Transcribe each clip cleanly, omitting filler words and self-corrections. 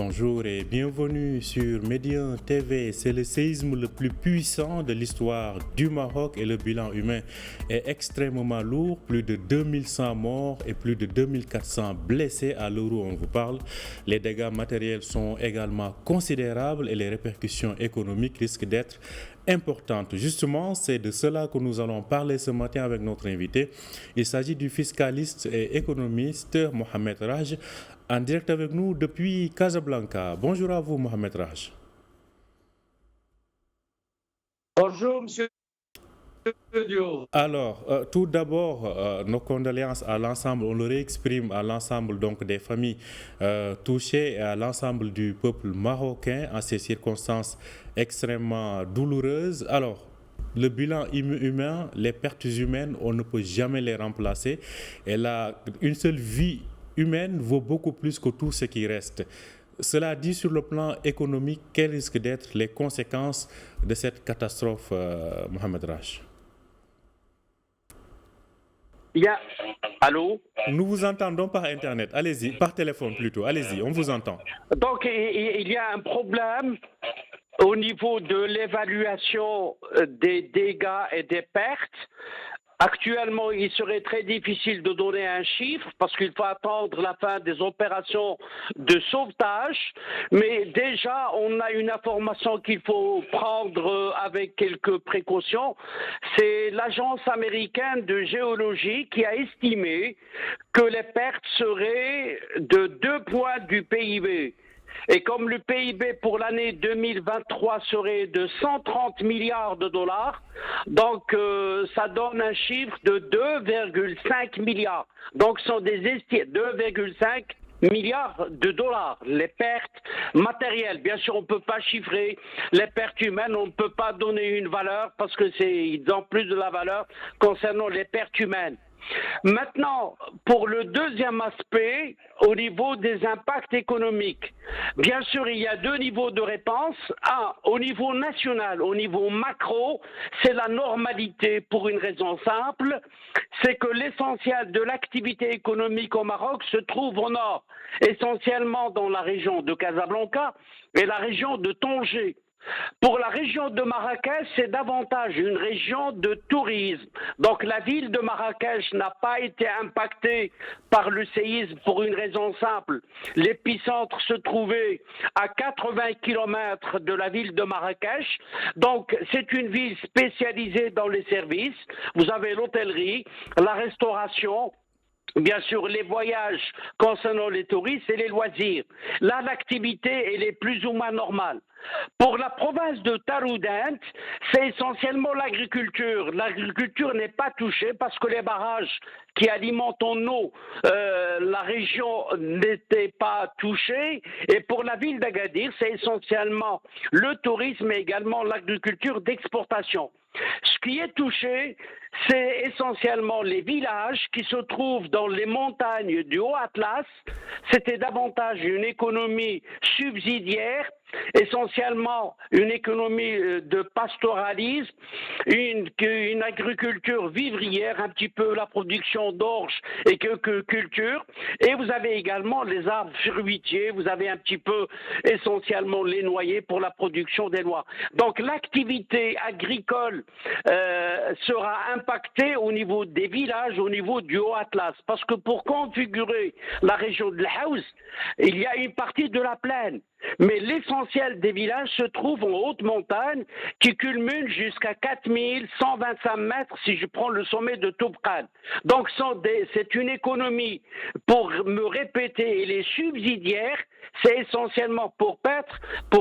Bonjour et bienvenue sur Médien TV. C'est le séisme le plus puissant de l'histoire du Maroc et le bilan humain est extrêmement lourd. Plus de 2100 morts et plus de 2400 blessés à l'heure où on vous parle. Les dégâts matériels sont également considérables et les répercussions économiques risquent d'être importante. Justement, c'est de cela que nous allons parler ce matin avec notre invité. Il s'agit du fiscaliste et économiste Mohamed Raj, en direct avec nous depuis Casablanca. Bonjour à vous, Mohamed Raj. Bonjour, monsieur. Alors, tout d'abord, nos condoléances à l'ensemble, on le réexprime à l'ensemble donc des familles touchées et à l'ensemble du peuple marocain en ces circonstances extrêmement douloureuses. Alors, le bilan humain, les pertes humaines, on ne peut jamais les remplacer. Et là, une seule vie humaine vaut beaucoup plus que tout ce qui reste. Cela dit, sur le plan économique, quelles risquent d'être les conséquences de cette catastrophe, Mohamed Raj? Allô? Nous vous entendons par Internet. Allez-y, par téléphone plutôt. Allez-y, on vous entend. Donc, il y a un problème au niveau de l'évaluation des dégâts et des pertes. Actuellement, il serait très difficile de donner un chiffre parce qu'il faut attendre la fin des opérations de sauvetage. Mais déjà, on a une information qu'il faut prendre avec quelques précautions. C'est l'agence américaine de géologie qui a estimé que les pertes seraient de 2 points du PIB. Et comme le PIB pour l'année 2023 serait de 130 milliards de dollars, donc ça donne un chiffre de 2,5 milliards. Donc ce sont des 2,5 milliards de dollars, les pertes matérielles. Bien sûr, on ne peut pas chiffrer les pertes humaines, on ne peut pas donner une valeur parce que ils ont plus de la valeur concernant les pertes humaines. Maintenant, pour le deuxième aspect, au niveau des impacts économiques, bien sûr, il y a deux niveaux de réponse. Un, au niveau national, au niveau macro, c'est la normalité pour une raison simple, c'est que l'essentiel de l'activité économique au Maroc se trouve au nord, essentiellement dans la région de Casablanca et la région de Tanger. Pour la région de Marrakech, c'est davantage une région de tourisme. Donc la ville de Marrakech n'a pas été impactée par le séisme pour une raison simple. L'épicentre se trouvait à 80 km de la ville de Marrakech. Donc c'est une ville spécialisée dans les services. Vous avez l'hôtellerie, la restauration, bien sûr, les voyages concernant les touristes et les loisirs. Là, l'activité, elle est plus ou moins normale. Pour la province de Taroudant, c'est essentiellement l'agriculture. L'agriculture n'est pas touchée parce que les barrages qui alimentent en eau la région n'étaient pas touchés. Et pour la ville d'Agadir, c'est essentiellement le tourisme et également l'agriculture d'exportation. Ce qui est touché, c'est essentiellement les villages qui se trouvent dans les montagnes du Haut-Atlas. C'était davantage une économie subsidiaire, essentiellement une économie de pastoralisme, une agriculture vivrière, un petit peu la production d'orge et quelques cultures. Et vous avez également les arbres fruitiers, vous avez un petit peu essentiellement les noyers pour la production des noix. Donc l'activité agricole sera impactée au niveau des villages, au niveau du Haut-Atlas. Parce que pour configurer la région de l'Haouz, il y a une partie de la plaine. Mais l'essentiel des villages se trouve en haute montagne qui culmine jusqu'à 4125 mètres si je prends le sommet de Toubkal. Donc c'est une économie, pour me répéter, elle est subsidiaire, c'est essentiellement pour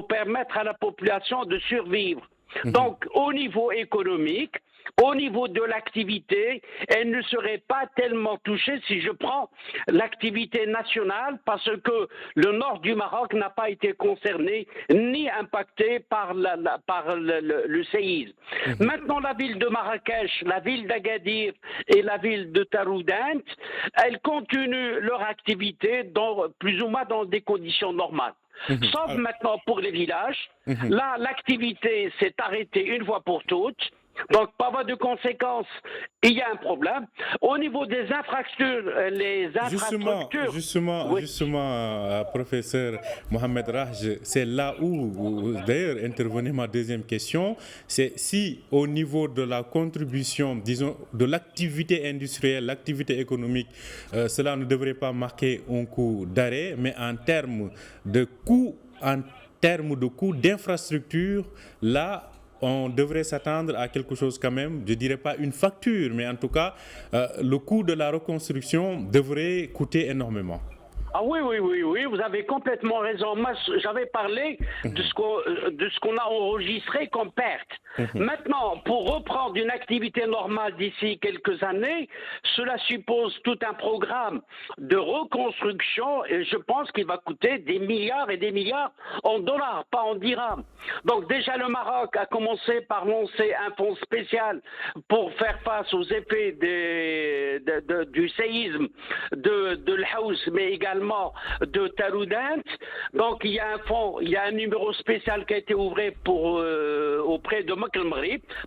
permettre à la population de survivre. Donc au niveau économique, au niveau de l'activité, elle ne serait pas tellement touchée si je prends l'activité nationale parce que le nord du Maroc n'a pas été concerné ni impacté par le séisme. Maintenant, la ville de Marrakech, la ville d'Agadir et la ville de Taroudant, elles continuent leur activité plus ou moins dans des conditions normales. Sauf maintenant pour les villages. Là, l'activité s'est arrêtée une fois pour toutes. Donc, par voie de conséquence, il y a un problème. Au niveau des infrastructures, les infrastructures... Justement, professeur Mohamed Raj, c'est là où, d'ailleurs, intervenait ma deuxième question, c'est si au niveau de la contribution, disons, de l'activité industrielle, l'activité économique, cela ne devrait pas marquer un coup d'arrêt, mais en termes de coûts, d'infrastructure, là, on devrait s'attendre à quelque chose quand même, je ne dirais pas une facture, mais en tout cas, le coût de la reconstruction devrait coûter énormément. Ah oui, vous avez complètement raison. Moi, j'avais parlé de ce qu'on a enregistré comme perte. Maintenant, pour reprendre une activité normale d'ici quelques années, cela suppose tout un programme de reconstruction et je pense qu'il va coûter des milliards et des milliards en dollars, pas en dirhams. Donc déjà, le Maroc a commencé par lancer un fonds spécial pour faire face aux effets du séisme de l'Haouz, mais également de Taroudant. Donc il y a un fonds, il y a un numéro spécial qui a été ouvert auprès de Makl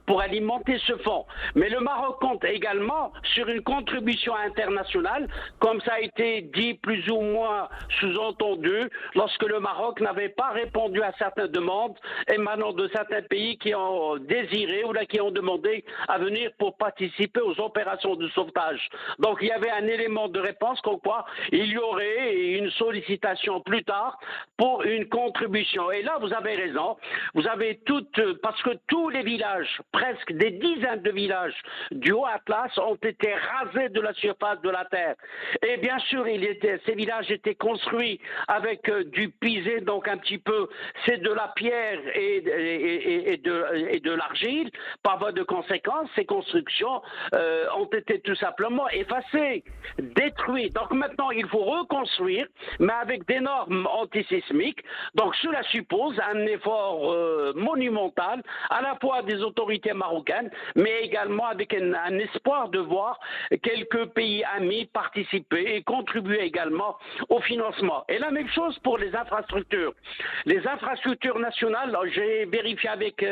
pour alimenter ce fonds. Mais le Maroc compte également sur une contribution internationale, comme ça a été dit plus ou moins sous-entendu, lorsque le Maroc n'avait pas répondu à certaines demandes émanant de certains pays qui ont désiré ou là qui ont demandé à venir pour participer aux opérations de sauvetage. Donc il y avait un élément de réponse comme quoi il y aurait une sollicitation plus tard pour une contribution. Et là, vous avez raison. Vous avez parce que tous les villages, presque des dizaines de villages du Haut-Atlas ont été rasés de la surface de la terre. Et bien sûr, ces villages étaient construits avec du pisé, donc un petit peu, c'est de la pierre et de l'argile. Par voie de conséquence, ces constructions ont été tout simplement effacées, détruites. Donc maintenant, il faut reconstruire, mais avec des normes antisismiques. Donc cela suppose un effort monumental, à la fois des autorités marocaines, mais également avec un espoir de voir quelques pays amis participer et contribuer également au financement. Et la même chose pour les infrastructures. Les infrastructures nationales, j'ai vérifié avec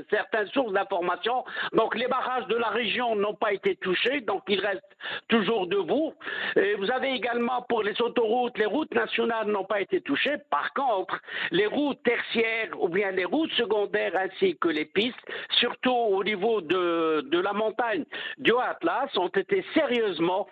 certaines sources d'information, donc les barrages de la région n'ont pas été touchés, donc ils restent toujours debout. Et vous avez également pour les autoroutes, les routes nationales n'ont pas été touchées. Par contre, les routes tertiaires ou bien les routes secondaires ainsi que les pistes, surtout au niveau de la montagne du Haut-Atlas, ont été sérieusement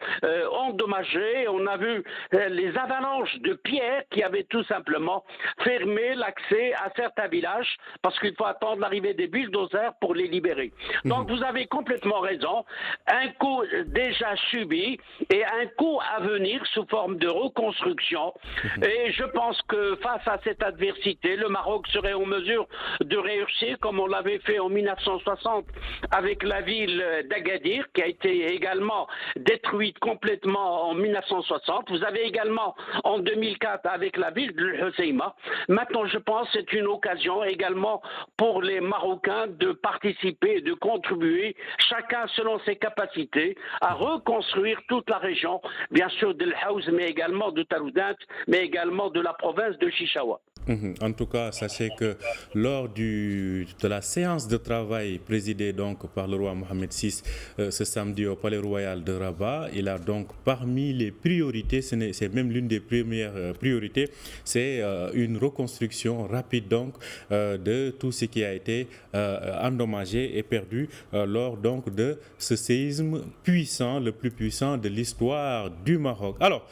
endommagées. On a vu les avalanches de pierres qui avaient tout simplement fermé l'accès à certains villages parce qu'il faut attendre l'arrivée des bulldozers pour les libérer. Donc vous avez complètement raison. Un coût déjà subi et un coût à venir sous forme de reconstruction. Et je pense que face à cette adversité, le Maroc serait en mesure de réussir comme on l'avait fait en 1960 avec la ville d'Agadir qui a été également détruite complètement en 1960. Vous avez également en 2004 avec la ville de Hoceima. Maintenant, je pense que c'est une occasion également pour les Marocains de participer, de contribuer, chacun selon ses capacités, à reconstruire toute la région, bien sûr de l'Haouz, mais également de Taroudant, mais également de la province de Chichawa. En tout cas, sachez que lors de la séance de travail présidée donc par le roi Mohamed VI ce samedi au Palais Royal de Rabat, il a donc parmi les priorités, c'est même l'une des premières priorités, c'est une reconstruction rapide donc de tout ce qui a été endommagé et perdu lors donc de ce séisme puissant, le plus puissant de l'histoire du Maroc. Alors,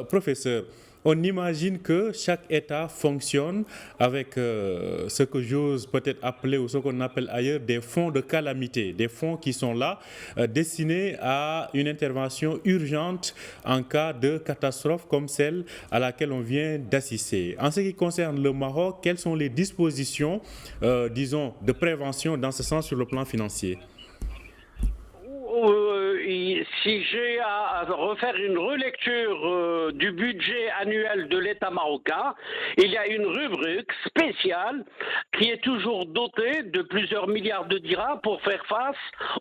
professeur, on imagine que chaque État fonctionne avec ce que j'ose peut-être appeler ou ce qu'on appelle ailleurs des fonds de calamité, des fonds qui sont là destinés à une intervention urgente en cas de catastrophe comme celle à laquelle on vient d'assister. En ce qui concerne le Maroc, quelles sont les dispositions, disons, de prévention dans ce sens sur le plan financier? si j'ai à refaire une relecture du budget annuel de l'État marocain, il y a une rubrique spéciale qui est toujours dotée de plusieurs milliards de dirhams pour faire face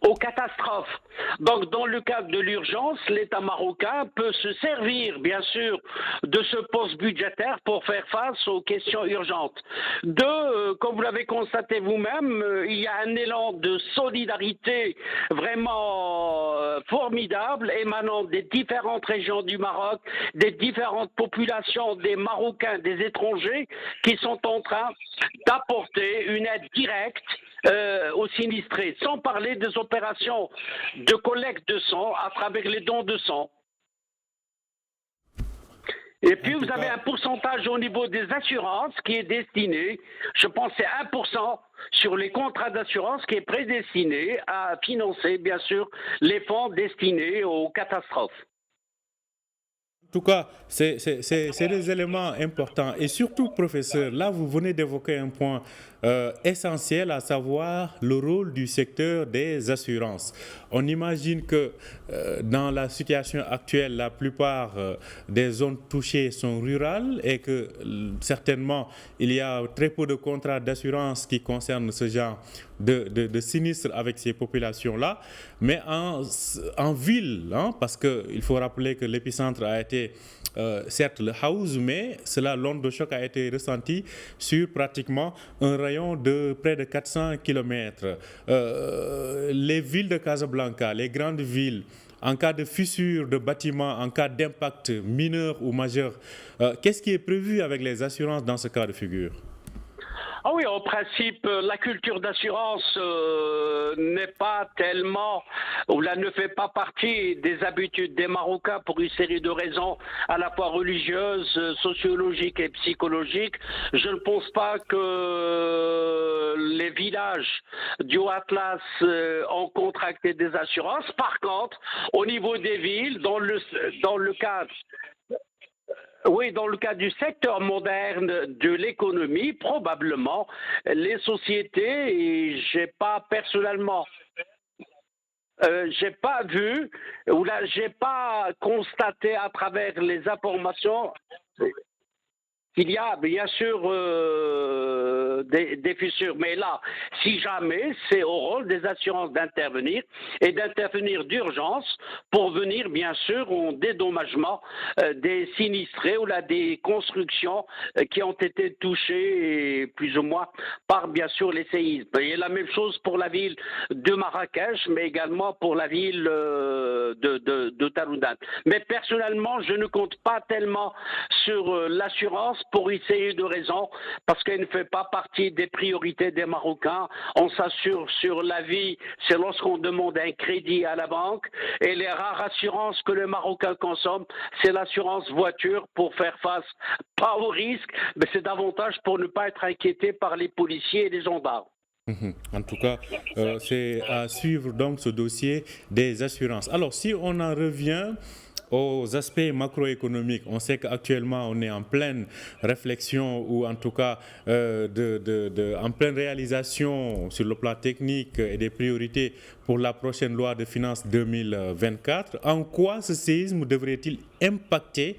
aux catastrophes. Donc, dans le cadre de l'urgence, l'État marocain peut se servir, bien sûr, de ce poste budgétaire pour faire face aux questions urgentes. Deux, comme vous l'avez constaté vous-même, il y a un élan de solidarité vraiment formidable émanant des différentes régions du Maroc, des différentes populations, des Marocains, des étrangers qui sont en train d'apporter une aide directe aux sinistrés, sans parler des opérations de collecte de sang à travers les dons de sang. Et puis vous avez un pourcentage au niveau des assurances qui est destiné, je pense c'est 1% sur les contrats d'assurance qui est prédestiné à financer bien sûr les fonds destinés aux catastrophes. En tout cas, c'est des éléments importants. Et surtout, professeur, là, vous venez d'évoquer un point essentiel, à savoir le rôle du secteur des assurances. On imagine que dans la situation actuelle, la plupart des zones touchées sont rurales et que certainement, il y a très peu de contrats d'assurance qui concernent ce genre de sinistres avec ces populations-là. Mais en ville, hein, parce qu'il faut rappeler que l'épicentre a été certes le House, mais l'onde de choc a été ressentie sur pratiquement un rayon de près de 400 km. Les villes de Casablanca, les grandes villes, en cas de fissure de bâtiments, en cas d'impact mineur ou majeur, qu'est-ce qui est prévu avec les assurances dans ce cas de figure? Ah oui, en principe, la culture d'assurance n'est pas tellement, ou là ne fait pas partie des habitudes des Marocains pour une série de raisons à la fois religieuses, sociologiques et psychologiques. Je ne pense pas que les villages du Haut-Atlas ont contracté des assurances. Par contre, au niveau des villes, dans le cadre Oui, dans le cas du secteur moderne de l'économie, probablement, les sociétés, et j'ai pas personnellement, j'ai pas vu, ou là, j'ai pas constaté à travers les informations. Il y a bien sûr des fissures, mais là, si jamais, c'est au rôle des assurances d'intervenir et d'intervenir d'urgence pour venir bien sûr au dédommagement des sinistrés ou là des constructions qui ont été touchées plus ou moins par bien sûr les séismes. Et la même chose pour la ville de Marrakech, mais également pour la ville de Taroudan. Mais personnellement, je ne compte pas tellement sur l'assurance pour une série de raisons, parce qu'elle ne fait pas partie des priorités des Marocains. On s'assure sur la vie, c'est lorsqu'on demande un crédit à la banque, et les rares assurances que le Marocain consomme, c'est l'assurance voiture pour faire face, pas au risque, mais c'est davantage pour ne pas être inquiété par les policiers et les gendarmes. En tout cas, c'est à suivre donc ce dossier des assurances. Alors, si on en revient aux aspects macroéconomiques, on sait qu'actuellement on est en pleine réflexion ou en tout cas en pleine réalisation sur le plan technique et des priorités pour la prochaine loi de finances 2024. En quoi ce séisme devrait-il impacter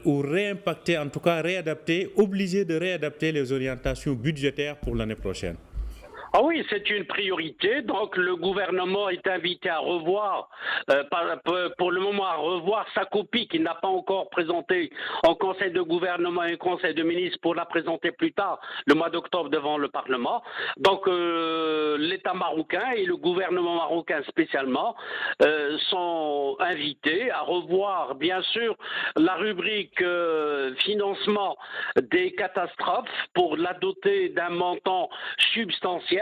ou réimpacter, en tout cas réadapter, obligé de réadapter les orientations budgétaires pour l'année prochaine? Ah oui, c'est une priorité. Donc le gouvernement est invité à revoir, pour le moment, à revoir sa copie qu'il n'a pas encore présentée en Conseil de gouvernement et Conseil de ministres pour la présenter plus tard, le mois d'octobre, devant le Parlement. Donc l'État marocain et le gouvernement marocain spécialement sont invités à revoir, bien sûr, la rubrique financement des catastrophes pour la doter d'un montant substantiel.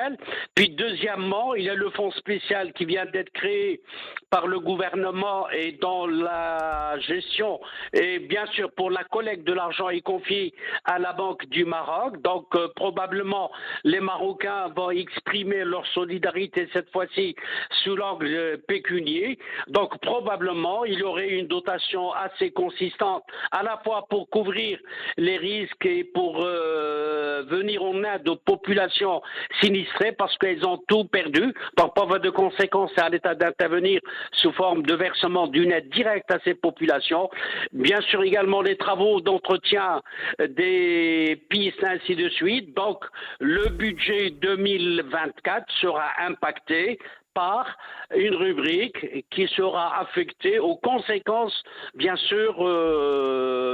Puis deuxièmement, il y a le fonds spécial qui vient d'être créé par le gouvernement et dont la gestion et bien sûr pour la collecte de l'argent est confiée à la Banque du Maroc. Donc probablement les Marocains vont exprimer leur solidarité cette fois-ci sous l'angle pécunier. Donc probablement il y aurait une dotation assez consistante à la fois pour couvrir les risques et pour venir en aide aux populations sinistrées parce qu'elles ont tout perdu. Par voie de conséquence, c'est à l'État d'intervenir sous forme de versement d'une aide directe à ces populations. Bien sûr également les travaux d'entretien des pistes, ainsi de suite. Donc le budget 2024 sera impacté par une rubrique qui sera affectée aux conséquences, bien sûr,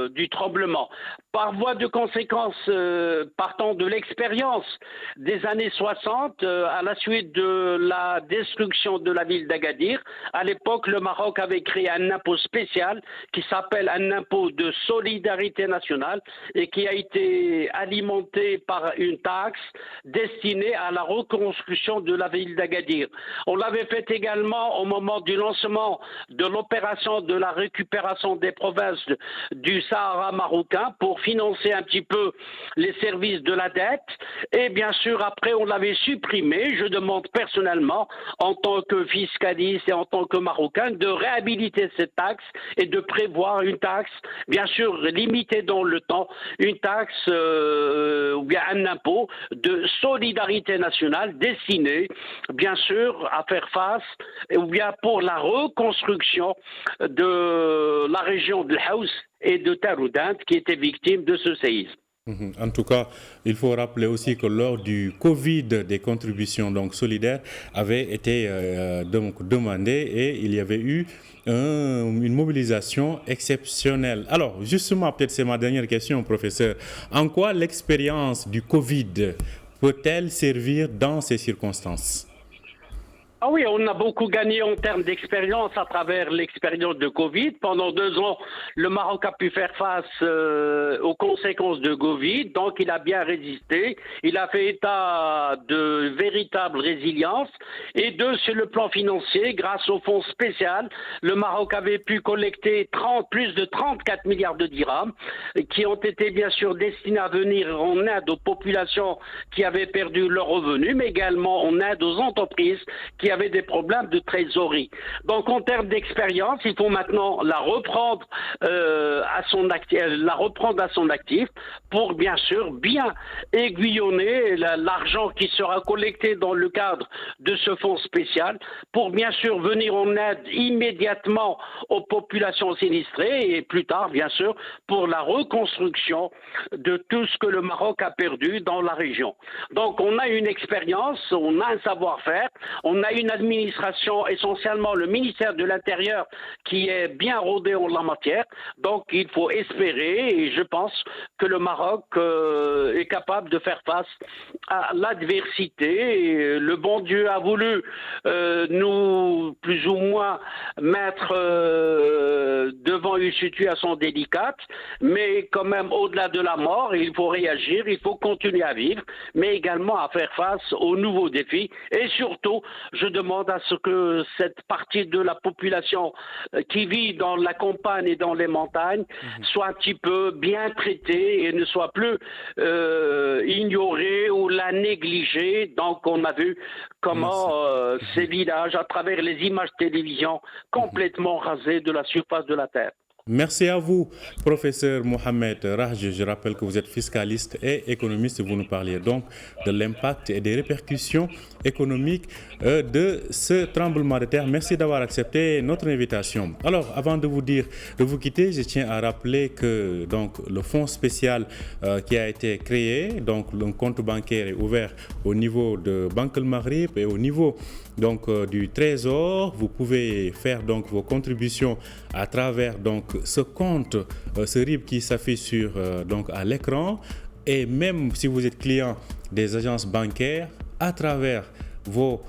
du tremblement. Par voie de conséquence, partant de l'expérience des années 60, à la suite de la destruction de la ville d'Agadir, à l'époque, le Maroc avait créé un impôt spécial qui s'appelle un impôt de solidarité nationale et qui a été alimenté par une taxe destinée à la reconstruction de la ville d'Agadir. On l'avait fait également au moment du lancement de l'opération de la récupération des provinces du Sahara marocain pour financer un petit peu les services de la dette. Et bien sûr, après, on l'avait supprimé. Je demande personnellement, en tant que fiscaliste et en tant que Marocain, de réhabiliter cette taxe et de prévoir une taxe, bien sûr, limitée dans le temps, une taxe ou bien un impôt de solidarité nationale destiné, bien sûr, à faire face ou bien pour la reconstruction de la région de Haus et de Taroudant qui étaient victimes de ce séisme. En tout cas, il faut rappeler aussi que lors du Covid, des contributions donc solidaires avaient été donc demandées et il y avait eu une mobilisation exceptionnelle. Alors, justement, peut-être c'est ma dernière question, professeur. En quoi l'expérience du Covid peut-elle servir dans ces circonstances ? Ah oui, on a beaucoup gagné en termes d'expérience à travers l'expérience de Covid. Pendant 2 ans, le Maroc a pu faire face aux conséquences de Covid, donc il a bien résisté. Il a fait état de véritable résilience. Et sur le plan financier, grâce au fonds spécial, le Maroc avait pu collecter plus de 34 milliards de dirhams qui ont été bien sûr destinés à venir en aide aux populations qui avaient perdu leurs revenus, mais également en aide aux entreprises qui avaient des problèmes de trésorerie. Donc en termes d'expérience, il faut maintenant la reprendre à son actif pour bien sûr bien aiguillonner l'argent qui sera collecté dans le cadre de ce fonds spécial pour bien sûr venir en aide immédiatement aux populations sinistrées et plus tard bien sûr pour la reconstruction de tout ce que le Maroc a perdu dans la région. Donc on a une expérience, on a un savoir-faire, on a une administration, essentiellement le ministère de l'Intérieur, qui est bien rodé en la matière. Donc il faut espérer, et je pense que le Maroc est capable de faire face à l'adversité. Le bon Dieu a voulu nous, plus ou moins, mettre devant une situation délicate, mais quand même au-delà de la mort, il faut réagir, il faut continuer à vivre, mais également à faire face aux nouveaux défis. Et surtout, je demande à ce que cette partie de la population qui vit dans la campagne et dans les montagnes soit un petit peu bien traitée et ne soit plus ignorée ou la négligée. Donc on a vu comment ces villages, à travers les images de télévision, complètement rasés de la surface de la terre. Merci à vous, professeur Mohamed Raj. Je rappelle que vous êtes fiscaliste et économiste. Vous nous parliez donc de l'impact et des répercussions économiques de ce tremblement de terre. Merci d'avoir accepté notre invitation. Alors, avant de vous quitter, je tiens à rappeler que donc, le fonds spécial qui a été créé, donc le compte bancaire est ouvert au niveau de Banque El Maghrib et au niveau donc du Trésor. Vous pouvez faire donc vos contributions à travers donc ce compte, ce RIB qui s'affiche donc à l'écran, et même si vous êtes client des agences bancaires, à travers vos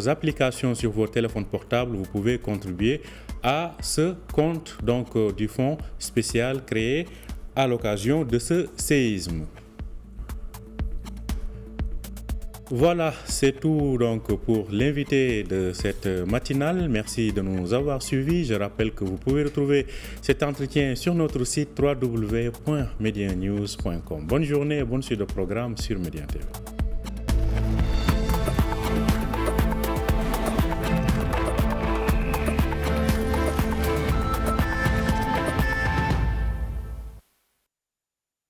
applications sur vos téléphones portables, vous pouvez contribuer à ce compte donc du fonds spécial créé à l'occasion de ce séisme. Voilà, c'est tout donc pour l'invité de cette matinale. Merci de nous avoir suivis. Je rappelle que vous pouvez retrouver cet entretien sur notre site www.medianews.com. Bonne journée et bonne suite de programme sur Média TV.